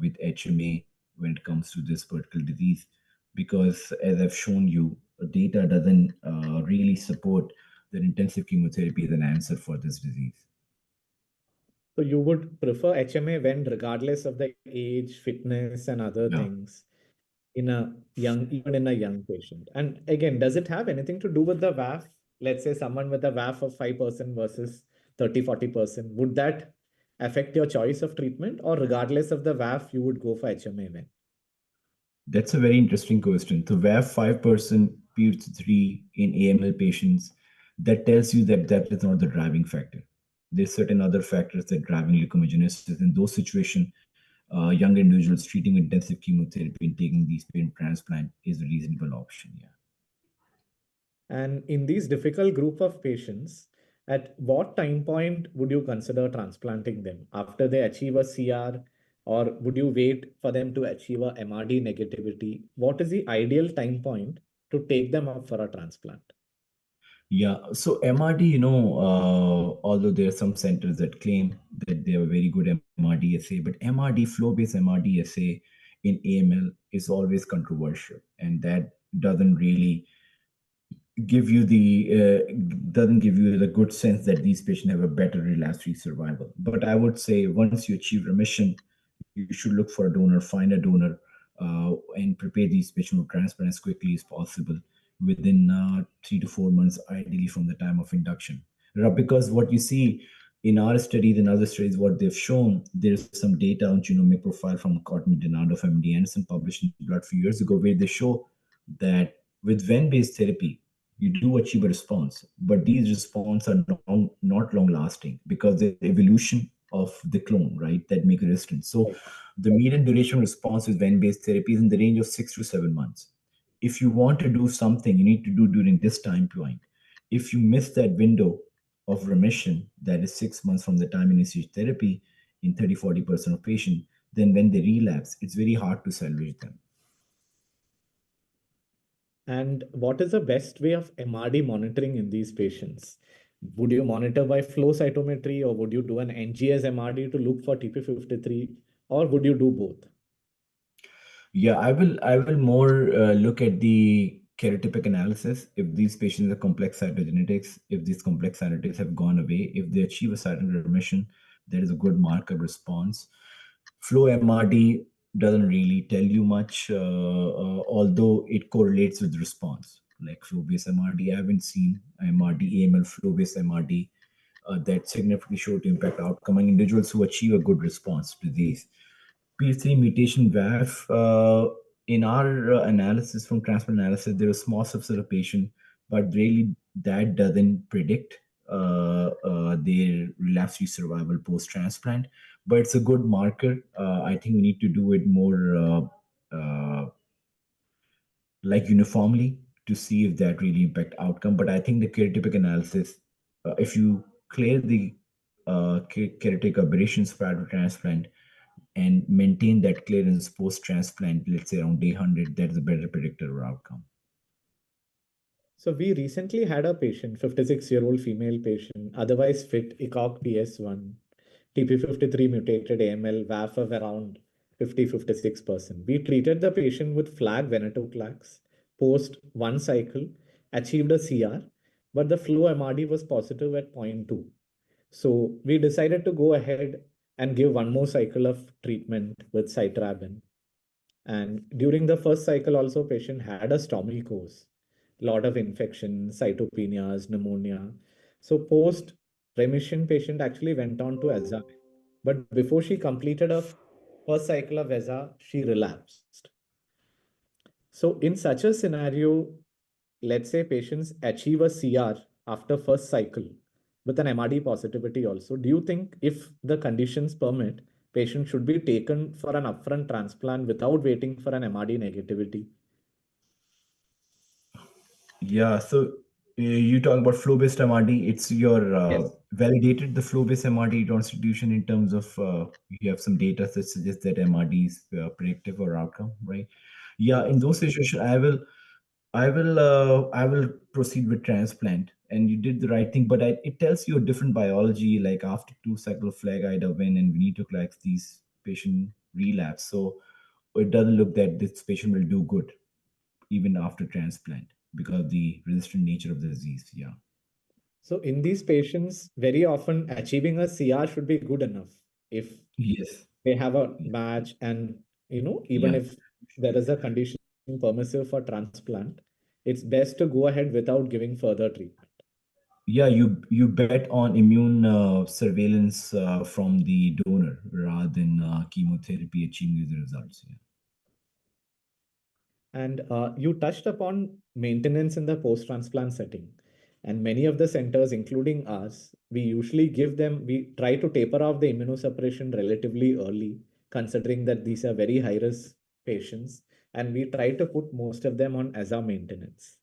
with HMA when it comes to this particular disease, because as I've shown you, data doesn't really support that intensive chemotherapy is an answer for this disease. So you would prefer HMA when regardless of the age, fitness, and other Yeah. things in a young, even in a young patient. And again, does it have anything to do with the VAF? Let's say someone with a VAF of 5% versus 30-40%, would that affect your choice of treatment, or regardless of the VAF, you would go for HMA when? That's a very interesting question. To have 5% PH3 in AML patients, that tells you that that is not the driving factor. There's certain other factors that driving leukogenesis. In those situations, young individuals treating with intensive chemotherapy and taking these parent transplant is a reasonable option. Yeah. And in these difficult group of patients, at what time point would you consider transplanting them? After they achieve a CR, or would you wait for them to achieve a MRD negativity? What is the ideal time point to take them up for a transplant? Yeah, so MRD, although there are some centers that claim that they have a very good MRD assay, but MRD, flow-based MRD assay in AML is always controversial, and that doesn't really give you the doesn't give you the good sense that these patients have a better relapse-free survival. But I would say once you achieve remission, you should look for a donor, find a donor, and prepare these patients for transplant as quickly as possible within 3 to 4 months, ideally from the time of induction. Because what you see in our studies and other studies, what they've shown, there's some data on genomic profile from Courtney Denard of MD Anderson published in Blood a few years ago, where they show that with Ven-based therapy, you do achieve a response, but these responses are not long lasting because the evolution of the clone, right, that make resistance. So Right. the median duration response with Ven-based therapy is in the range of 6 to 7 months. If you want to do something, you need to do during this time point. If you miss that window of remission, that is 6 months from the time you initiate therapy in 30-40% of patients, then when they relapse, it's very hard to salvage them. And what is the best way of MRD monitoring in these patients? Would you monitor by flow cytometry, or would you do an NGS MRD to look for TP53, or would you do both? Yeah, I will more look at the karyotypic analysis. If these patients are complex cytogenetics, if these complex cytogenetics have gone away, if they achieve a cytogenetic remission, there is a good marker response. Flow MRD doesn't really tell you much, although it correlates with response. Like flow-based MRD, I haven't seen MRD, AML, flow-based MRD that significantly show to impact outcome in individuals who achieve a good response to these. P3 mutation VAF, in our analysis from transplant analysis, there is a small subset of patients, but really that doesn't predict their relapse-free survival post-transplant. But it's a good marker. I think we need to do it more like uniformly to see if that really impact outcome. But I think the karyotypic analysis, if you clear the karyotypic aberrations prior to transplant, and maintain that clearance post transplant, let's say around day 100, that's a better predictor of outcome. So we recently had a patient, 56-year-old female patient, otherwise fit, ECOG PS1, TP53 mutated AML, VAF of around 56%. We treated the patient with flag venetoclax post one cycle, achieved a CR, but the flow MRD was positive at zero point 0.2. So we decided to go ahead and give one more cycle of treatment with cytarabine. And during the first cycle, also patient had a stormy course, lot of infection, cytopenias, pneumonia. So post remission, patient actually went on to AZA. But before she completed a first cycle of AZA, she relapsed. So in such a scenario, let's say patients achieve a CR after first cycle with an MRD positivity also, do you think if the conditions permit, patient should be taken for an upfront transplant without waiting for an MRD negativity? Yeah, so you talk about flow-based MRD. It's your Yes. validated the flow-based MRD constitution in terms of you have some data that suggests that MRD is predictive or outcome, right? Yeah, in Yes. those situations, I will proceed with transplant, and you did the right thing. But it tells you a different biology. Like after two cycle of flag-ida-win and venetoclax, these patient relapse. So it doesn't look that this patient will do good even after transplant because of the resistant nature of the disease. Yeah. So in these patients, very often achieving a CR should be good enough if Yes. they have a Yeah. match and even Yeah. if there is a condition permissive for transplant, it's best to go ahead without giving further treatment. Yeah. You bet on immune surveillance from the donor rather than chemotherapy achieving the results. Yeah. And you touched upon maintenance in the post-transplant setting. And many of the centers, including us, we try to taper off the immunosuppression relatively early, considering that these are very high-risk patients. And we try to put most of them on as our maintenance.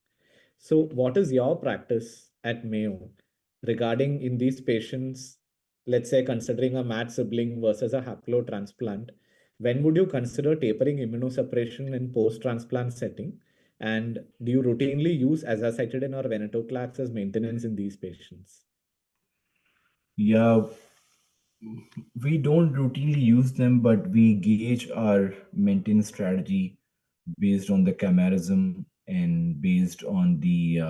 So, what is your practice at Mayo regarding in these patients, let's say considering a matched sibling versus a haplo transplant? When would you consider tapering immunosuppression in post-transplant setting? And do you routinely use azacitidine or venetoclax as maintenance in these patients? Yeah. We don't routinely use them, but we gauge our maintenance strategy based on the chimerism and based on the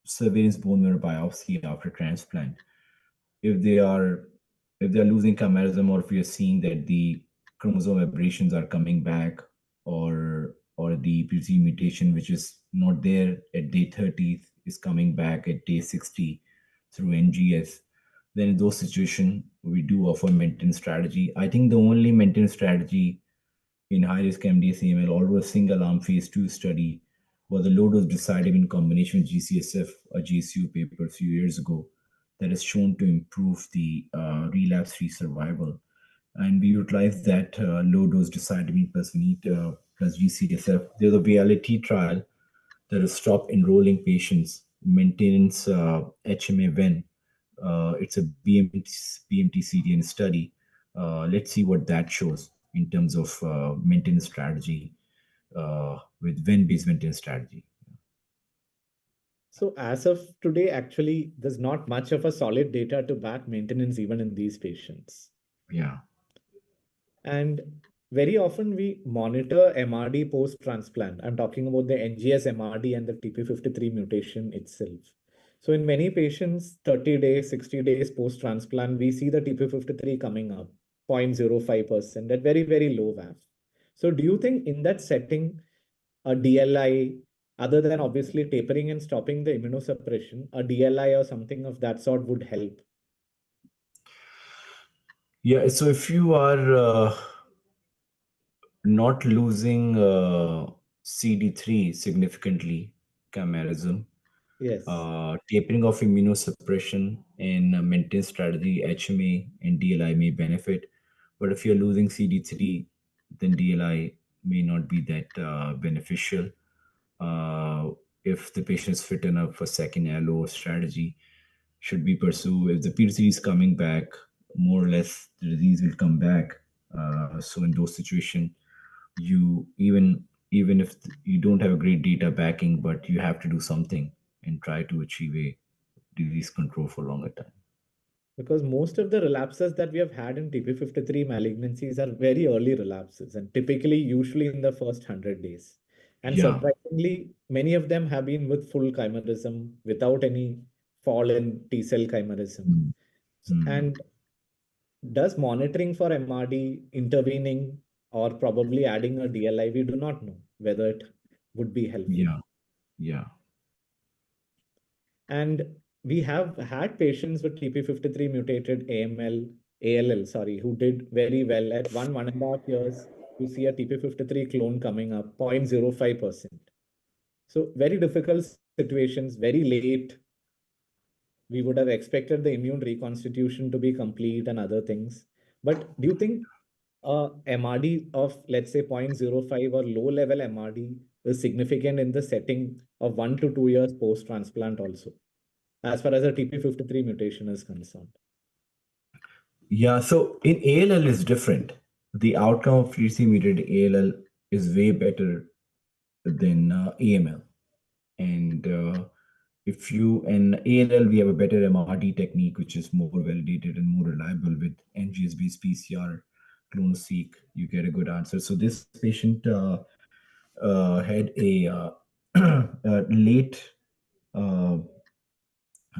surveillance bone marrow biopsy after transplant. If they are if they're losing chimerism, or if we are seeing that the chromosome aberrations are coming back, or the PC mutation which is not there at day 30 is coming back at day 60 through NGS, then in those situations we do offer maintenance strategy. I think the only maintenance strategy in high-risk MDS AML, although a single-arm phase 2 study, was a low-dose decitabine in combination with GCSF, a JCO paper a few years ago, that has shown to improve the relapse-free survival. And we utilize that low-dose decitabine plus plus GCSF. There's a VLAT trial that has stopped enrolling patients, maintenance HMA when it's a BMT-CDN study. Let's see what that shows in terms of maintenance strategy with when-based maintenance strategy. So as of today, actually, there's not much of a solid data to back maintenance even in these patients. Yeah. And very often we monitor MRD post-transplant. I'm talking about the NGS MRD and the TP53 mutation itself. So in many patients, 30 days, 60 days post-transplant, we see the TP53 coming up, 0.05% at very, very low VAF. So do you think in that setting, a DLI, other than obviously tapering and stopping the immunosuppression, a DLI or something of that sort would help? Yeah. So if you are not losing CD3 significantly, chimerism, Yes. tapering of immunosuppression and maintenance strategy, HMA and DLI may benefit. But if you're losing CD3, then DLI may not be that beneficial. Uh, if the patient is fit enough for second allo strategy, should be pursue. If the PTC is coming back, more or less the disease will come back. So in those situations, you even if you don't have a great data backing, but you have to do something and try to achieve a disease control for longer time. Because most of the relapses that we have had in TP53 malignancies are very early relapses and typically, usually in the first 100 days. And Yeah. surprisingly, many of them have been with full chimerism without any fall in T cell chimerism. Mm, mm. And does monitoring for MRD, intervening, or probably adding a DLI, we do not know whether it would be helpful. Yeah. Yeah. And we have had patients with TP53 mutated ALL, sorry, who did very well at 1.5 years. You see a TP53 clone coming up, 0.05%. So very difficult situations, very late. We would have expected the immune reconstitution to be complete and other things. But do you think MRD of, let's say, 0.05 or low level MRD is significant in the setting of 1 to 2 years post transplant also, as far as the TP53 mutation is concerned? Yeah. So in ALL is different. The outcome of FLT3 mutated ALL is way better than AML. And if you in ALL, we have a better MRD technique, which is more validated and more reliable with NGS-based PCR, clonoSEQ. You get a good answer. So this patient had a late uh,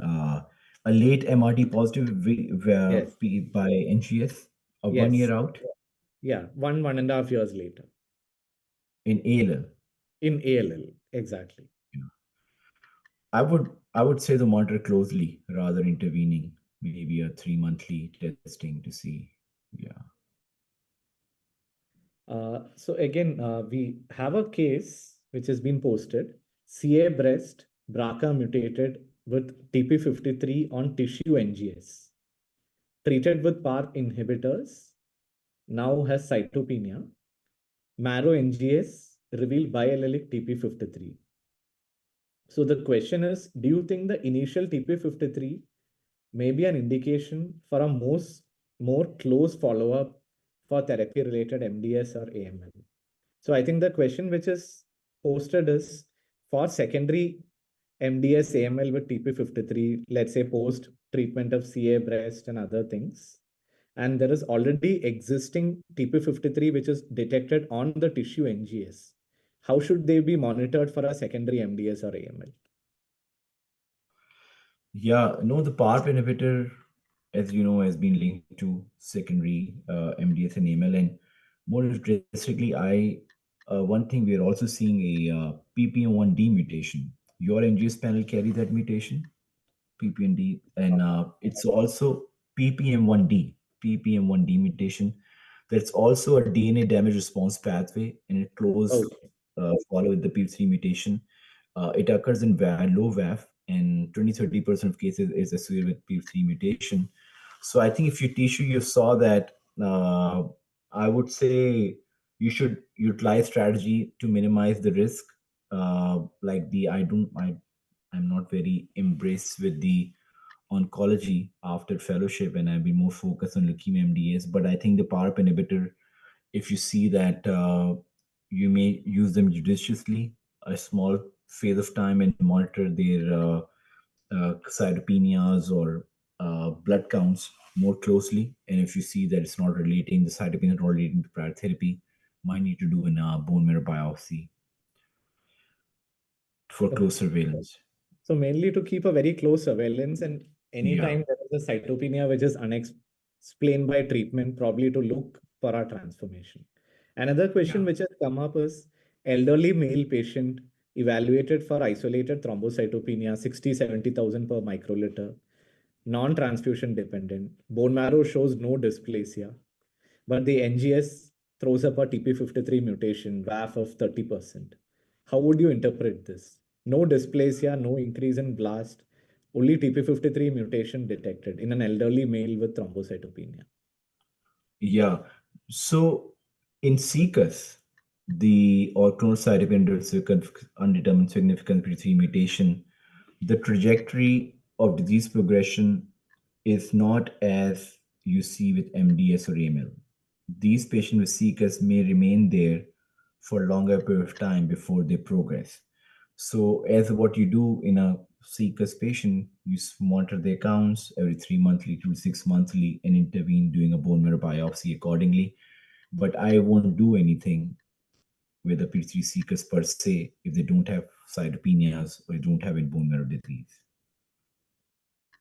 uh, a late MRD positive Yes, by NGS, 1 year yes, out yeah, 1.5 years later in ALL. in ALL, exactly. I would say to monitor closely rather intervening, maybe a 3 monthly testing to see. Yeah. So again, we have a case which has been posted: CA breast, BRCA mutated with TP53 on tissue NGS, treated with PARP inhibitors, now has cytopenia. Marrow NGS revealed biallelic TP53. So the question is, do you think the initial TP53 may be an indication for a more close follow-up for therapy-related MDS or AML? So I think the question which is posted is, for secondary MDS AML with TP53, let's say post treatment of CA breast and other things, and there is already existing TP53 which is detected on the tissue NGS. How should they be monitored for a secondary MDS or AML? Yeah, no, the PARP inhibitor, as you know, has been linked to secondary MDS and AML. And more drastically, one thing we are also seeing a PPM1D mutation. Your NGS panel carry that mutation, PPND, and it's also PPM1D, PPM1D mutation. That's also a DNA damage response pathway, and it close Okay. follow with the P3 mutation. It occurs in low VAF, and 20-30% of cases is associated with P3 mutation. So I think if you tissue, you saw that. I would say you should utilize strategy to minimize the risk. Like the I'm not very embraced with the oncology after fellowship, and I've been more focused on leukemia MDS. But I think the PARP inhibitor, if you see that you may use them judiciously, a small phase of time, and monitor their cytopenias or blood counts more closely. And if you see that it's not relating, the cytopenia not relating to prior therapy, might need to do a bone marrow biopsy for close Okay. surveillance. So mainly to keep a very close surveillance, and Yeah, anytime there is a cytopenia which is unexplained by treatment, probably to look for a transformation. Another question yeah. which has come up is elderly male patient evaluated for isolated thrombocytopenia, 60, 70,000 per microliter, non-transfusion dependent. Bone marrow shows no dysplasia, but the NGS throws up a TP53 mutation, VAF of 30%. How would you interpret this? No dysplasia, no increase in blast, only TP53 mutation detected in an elderly male with thrombocytopenia. Yeah. So in CCUS, the orthogonal side of undetermined significant P3 mutation, the trajectory of disease progression is not as you see with MDS or AML. These patients with CCUS may remain there for longer period of time before they progress. So as what you do in a CCUS patient, you monitor their counts every 3 monthly to 6 monthly and intervene doing a bone marrow biopsy accordingly. But I won't do anything with the P3 CCUS per se if they don't have cytopenias or they don't have a bone marrow disease.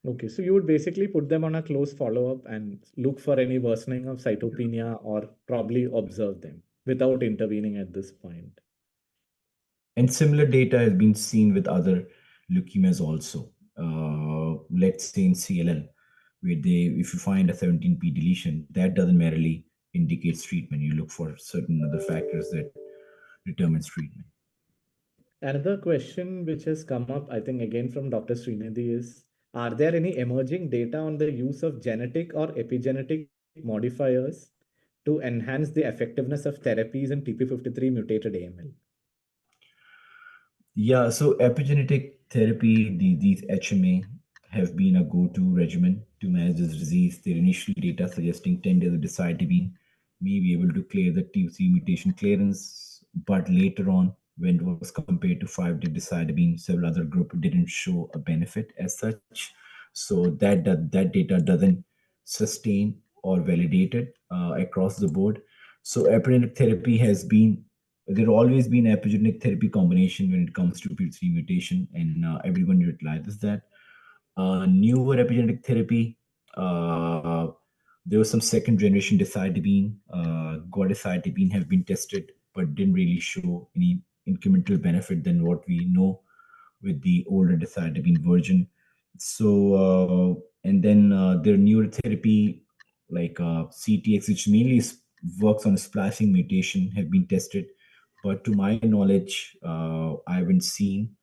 Okay, so you would basically put them on a close follow-up and look for any worsening of cytopenia or probably observe them without intervening at this point. And similar data has been seen with other leukemias also. Let's say in CLL, where if you find a 17p deletion, that doesn't merely indicates treatment. You look for certain other factors that determines treatment. Another question which has come up, I think again from Dr. Srinidhi is, are there any emerging data on the use of genetic or epigenetic modifiers to enhance the effectiveness of therapies in TP53 mutated AML? Yeah, so epigenetic therapy, these HMA, have been a go-to regimen to manage this disease. Their initial data suggesting 10 days of decitabine may be able to clear the T3 mutation clearance, but later on, when it was compared to 5-day decitabine, several other group didn't show a benefit as such. So that data doesn't sustain or validated across the board. So epigenetic therapy has been there always been epigenetic therapy combination when it comes to P3 mutation, and everyone utilizes that. Newer epigenetic therapy, uh, there was some second generation decitabine, godecitabine have been tested, but didn't really show any incremental benefit than what we know with the older decitabine version. So, and then their newer therapy like CTX, which mainly works on splicing mutation, have been tested. But to my knowledge, I haven't seen.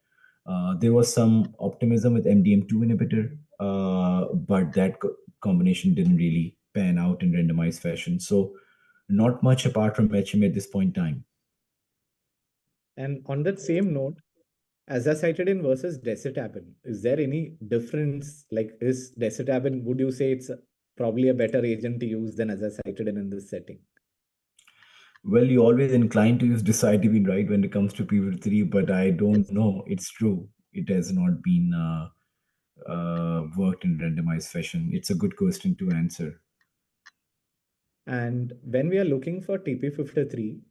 There was some optimism with MDM2 inhibitor, but that combination didn't really pan out in randomized fashion. So, not much apart from HMA at this point in time. And on that same note, azacitidine versus decitabine, is there any difference? Like, is decitabine, would you say it's probably a better agent to use than azacitidine in this setting? Well, you always inclined to use decitabine, right, when it comes to PV3, but I don't know. It's true. It has not been worked in randomized fashion. It's a good question to answer. And when we are looking for TP53,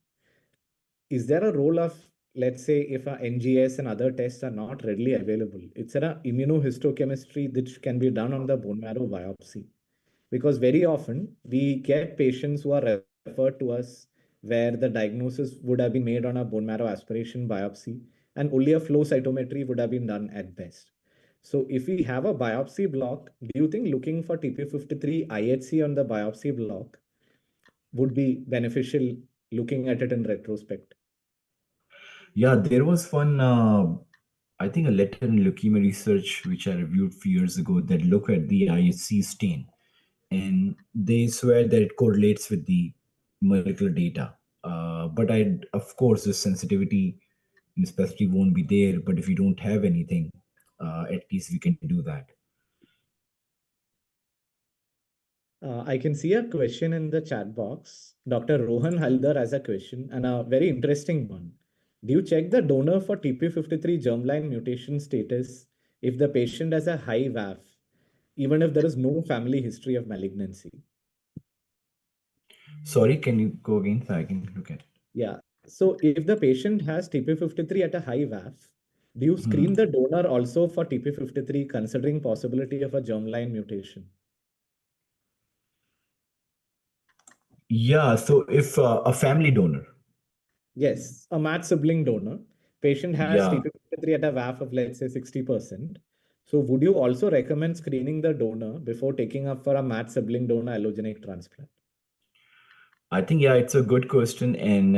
is there a role of, let's say, if a NGS and other tests are not readily available, it's an immunohistochemistry which can be done on the bone marrow biopsy? Because very often we get patients who are referred to us where the diagnosis would have been made on a bone marrow aspiration biopsy and only a flow cytometry would have been done at best. So if we have a biopsy block, do you think looking for TP53 IHC on the biopsy block would be beneficial looking at it in retrospect? Yeah, there was one, I think, a letter in leukemia research which I reviewed a few years ago that looked at the IHC stain, and they swear that it correlates with the molecular data. But of course, the sensitivity and specificity won't be there. But if you don't have anything, at least we can do that. I can see a question in the chat box. Dr. Rohan Haldar has a question and a very interesting one. Do you check the donor for TP53 germline mutation status if the patient has a high VAF, even if there is no family history of malignancy? Sorry, can you go again so I can look at it? Yeah. So if the patient has TP53 at a high VAF, do you Mhm. screen the donor also for TP53 considering possibility of a germline mutation? Yeah, so if a family donor, Yes, a matched sibling donor. Patient has yeah, TP53 at a VAF of let's say 60%. So would you also recommend screening the donor before taking up for a matched sibling donor allogenic transplant? I think, yeah, it's a good question, and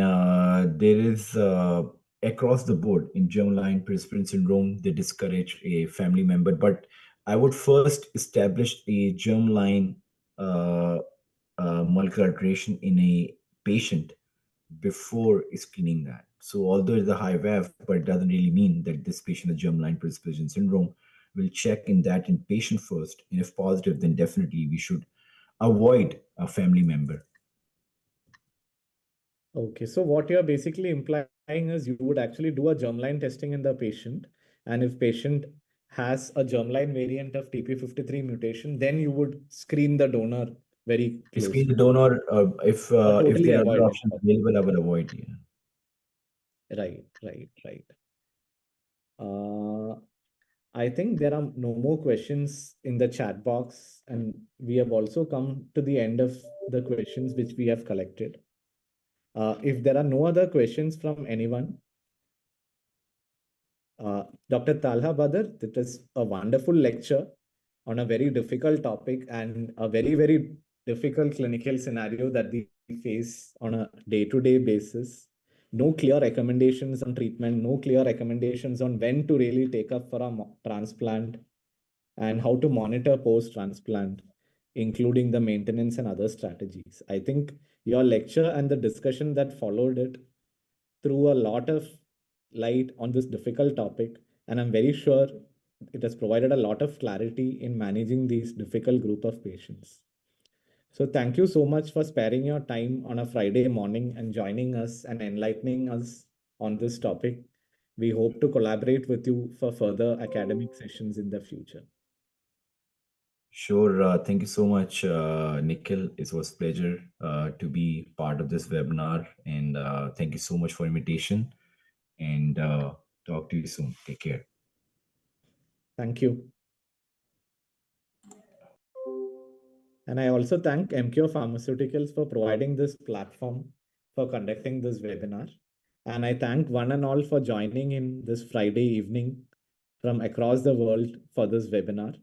there is across the board in germline persistent syndrome they discourage a family member, but I would first establish a germline uh, molecular alteration in a patient before screening that. So although it's a high VAF, but it doesn't really mean that this patient has germline persistent syndrome. We'll check in that in patient first, and if positive, then definitely we should avoid a family member. Okay, so what you're basically implying is you would actually do a germline testing in the patient, and if patient has a germline variant of TP53 mutation, then you would screen the donor very Screen the closely donor. or If totally there are avoid other it. options available, I would avoid. Yeah. Right, right, right. Uh, I think there are no more questions in the chat box, and we have also come to the end of the questions which we have collected. If there are no other questions from anyone, Dr. Talha Badr, it was a wonderful lecture on a very difficult topic and a very, very difficult clinical scenario that we face on a day-to-day basis. No clear recommendations on treatment, no clear recommendations on when to really take up for a transplant and how to monitor post-transplant, including the maintenance and other strategies. I think your lecture and the discussion that followed it threw a lot of light on this difficult topic, and I'm very sure it has provided a lot of clarity in managing these difficult group of patients. So thank you so much for sparing your time on a Friday morning and joining us and enlightening us on this topic. We hope to collaborate with you for further academic sessions in the future. Sure. Thank you so much, Nikhil. It was a pleasure to be part of this webinar, and thank you so much for invitation. And talk to you soon. Take care. Thank you. And I also thank MQ Pharmaceuticals for providing this platform for conducting this webinar. And I thank one and all for joining in this Friday evening from across the world for this webinar.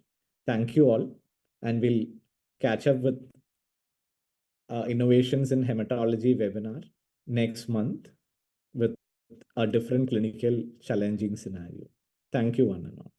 Thank you all. And we'll catch up with innovations in hematology webinar next month with a different clinical challenging scenario. Thank you, one and all.